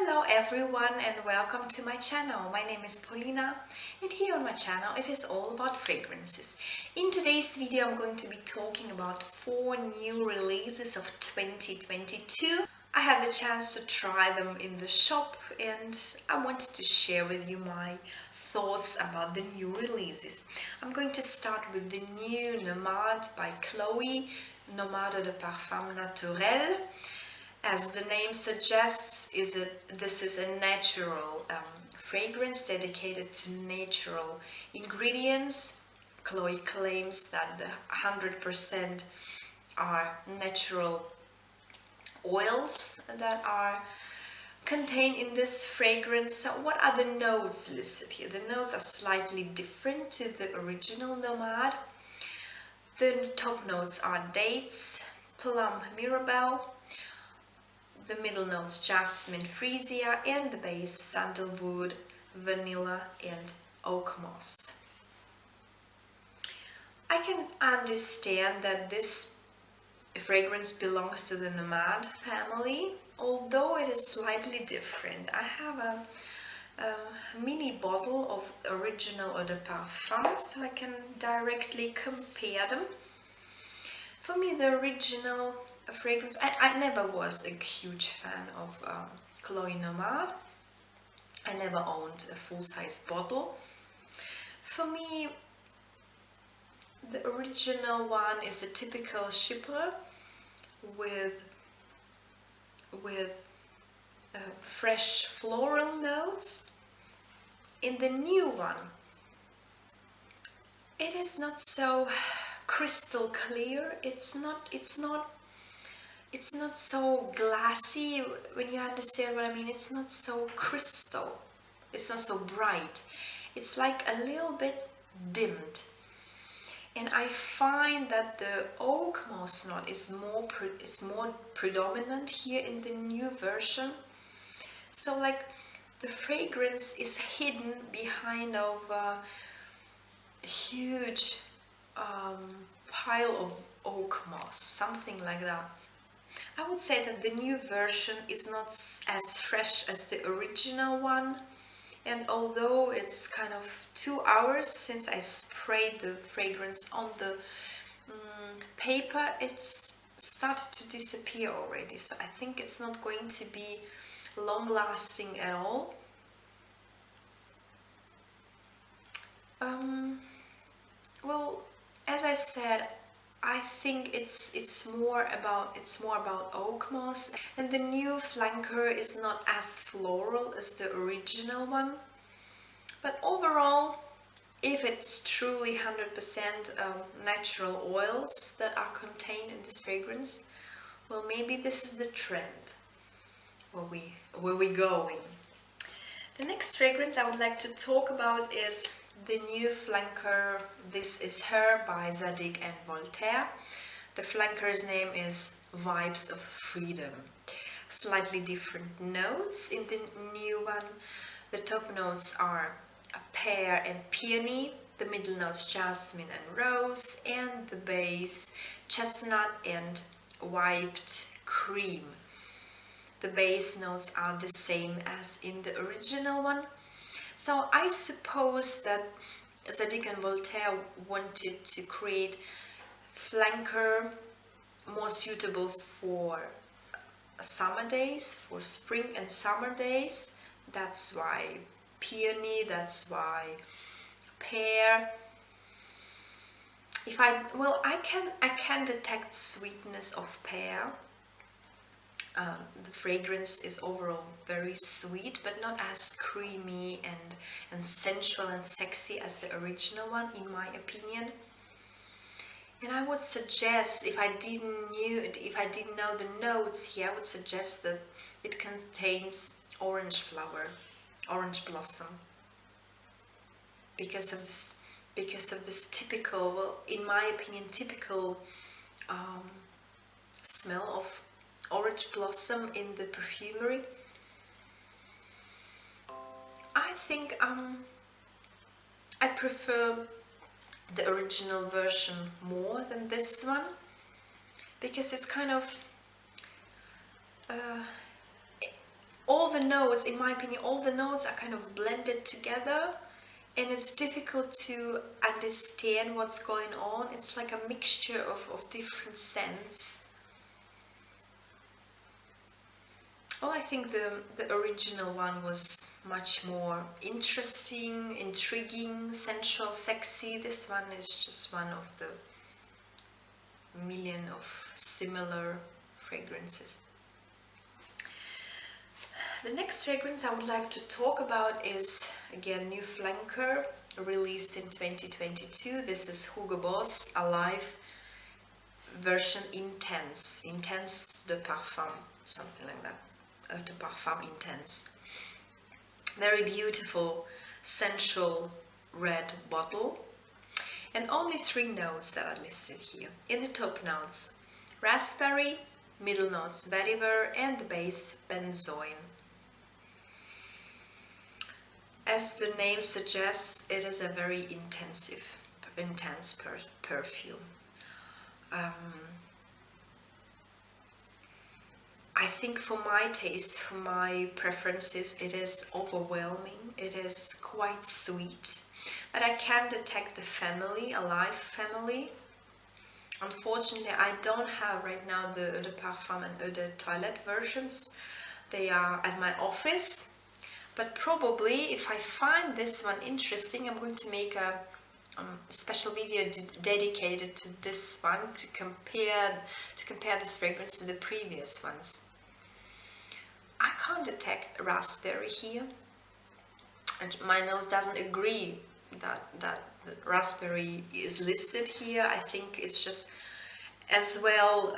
Hello everyone and welcome to my channel. My name is Paulina and here on my channel it is all about fragrances. In today's video I'm going to be talking about 4 new releases of 2022. I had the chance to try them in the shop and I wanted to share with you my thoughts about the new releases. I'm going to start with the new Nomade by Chloé, Nomade Eau de Parfum Naturelle. As the name suggests, this is a natural fragrance dedicated to natural ingredients. Chloé claims that the 100% are natural oils that are contained in this fragrance. So what are the notes listed here? The notes are slightly different to the original Nomade. The top notes are dates, plum, mirabelle. The middle notes jasmine, freesia, and the base sandalwood, vanilla, and oak moss. I can understand that this fragrance belongs to the Nomade family, although it is slightly different. I have a mini bottle of original Eau de Parfum, so I can directly compare them. For me, the original fragrance, I never was a huge fan of Chloé Nomade. I never owned a full-size bottle. For me, the original one is the typical shipper with fresh floral notes. In the new one, it is not so crystal clear. It's not so glassy, when you understand what I mean. It's not so crystal, it's not so bright, it's like a little bit dimmed. And I find that the oak moss note is more predominant here in the new version. So like the fragrance is hidden behind of a huge pile of oak moss, something like that. I would say that the new version is not as fresh as the original one, and although it's kind of 2 hours since I sprayed the fragrance on the paper, it's started to disappear already, so I think it's not going to be long lasting at all. Well, as I said, I think it's more about oak moss, and the new flanker is not as floral as the original one. But overall, if it's truly 100% natural oils that are contained in this fragrance, well, maybe this is the trend where we going. The next fragrance I would like to talk about is the new flanker, This Is Her by Zadig and Voltaire. The flanker's name is Vibes of Freedom. Slightly different notes in the new one. The top notes are pear and peony, the middle notes jasmine and rose, and the base chestnut and whipped cream. The base notes are the same as in the original one. So I suppose that Zadig and Voltaire wanted to create flanker more suitable for summer days, for spring and summer days. That's why peony, that's why pear. I can detect sweetness of pear. The fragrance is overall very sweet, but not as creamy and sensual and sexy as the original one, in my opinion. And I would suggest, if I didn't know the notes here, I would suggest that it contains orange flower, orange blossom, because of this typical, well, in my opinion, typical smell of orange blossom in the perfumery. I think I prefer the original version more than this one, because it's kind of all the notes, in my opinion, all the notes are kind of blended together, and it's difficult to understand what's going on. It's like a mixture of different scents. Well, I think the original one was much more interesting, intriguing, sensual, sexy. This one is just one of the million of similar fragrances. The next fragrance I would like to talk about is, again, new flanker, released in 2022. This is Hugo Boss Alive version Intense. Intense de Parfum, something like that. Eau de Parfum Intense. Very beautiful, sensual red bottle. And only 3 notes that are listed here. In the top notes, raspberry, middle notes, vetiver, and the base, benzoin. As the name suggests, it is a very intense perfume. I think for my taste, for my preferences, it is overwhelming. It is quite sweet, but I can detect the family, Alive family. Unfortunately, I don't have right now the Eau de Parfum and Eau de Toilette versions. They are at my office, but probably if I find this one interesting, I'm going to make a special video dedicated to this one to compare this fragrance to the previous ones. I can't detect raspberry here, and my nose doesn't agree that the raspberry is listed here. I think it's just as well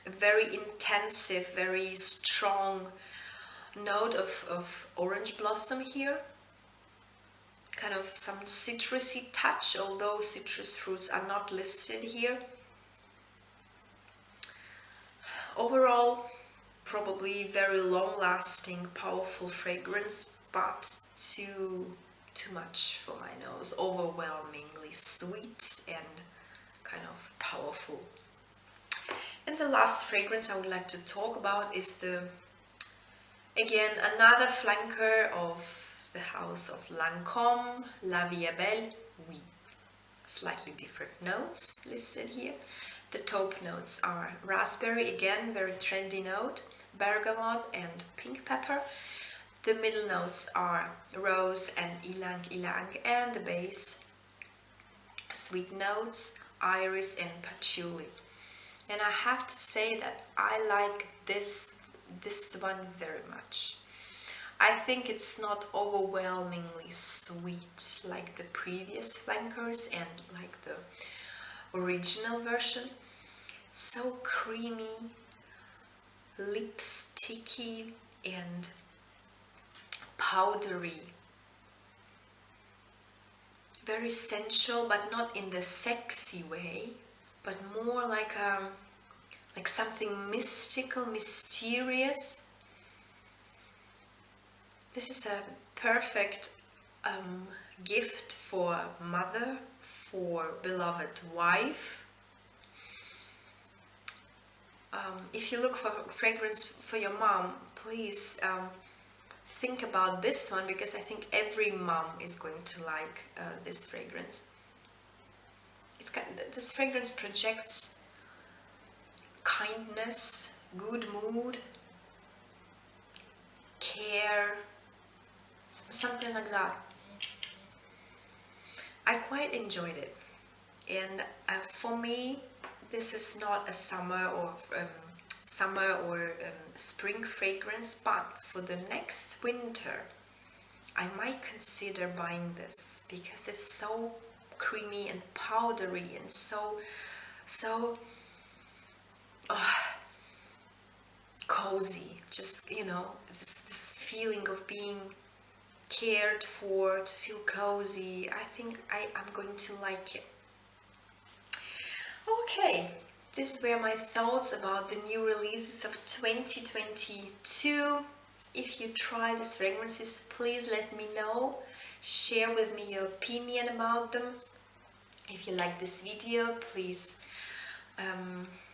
a very intensive, very strong note of orange blossom here. Kind of some citrusy touch, although citrus fruits are not listed here. Overall, probably very long-lasting, powerful fragrance, but too much for my nose. Overwhelmingly sweet and kind of powerful. And the last fragrance I would like to talk about is again another flanker of the house of Lancôme, La Vie Est, Belle, Oui. Slightly different notes listed here. The top notes are raspberry, again very trendy note, bergamot and pink pepper. The middle notes are rose and ylang ylang, and the base sweet notes, iris and patchouli. And I have to say that I like this one very much. I think it's not overwhelmingly sweet like the previous flankers and like the original version. So creamy, lipsticky and powdery. Very sensual, but not in the sexy way, but more like something mystical, mysterious. This is a perfect gift for mother, for beloved wife. If you look for fragrance for your mom, please think about this one, because I think every mom is going to like this fragrance. This fragrance projects kindness, good mood, care, something like that. I quite enjoyed it, and for me, this is not a summer or spring fragrance, but for the next winter, I might consider buying this because it's so creamy and powdery and so cozy. Just, you know, this feeling of being cared for, to feel cozy. I think I'm going to like it. Okay, these were my thoughts about the new releases of 2022. If you try these fragrances, please let me know. Share with me your opinion about them. If you like this video, please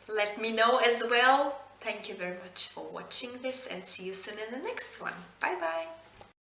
let me know as well. thank you very much for watching this, and see you soon in the next one. Bye bye!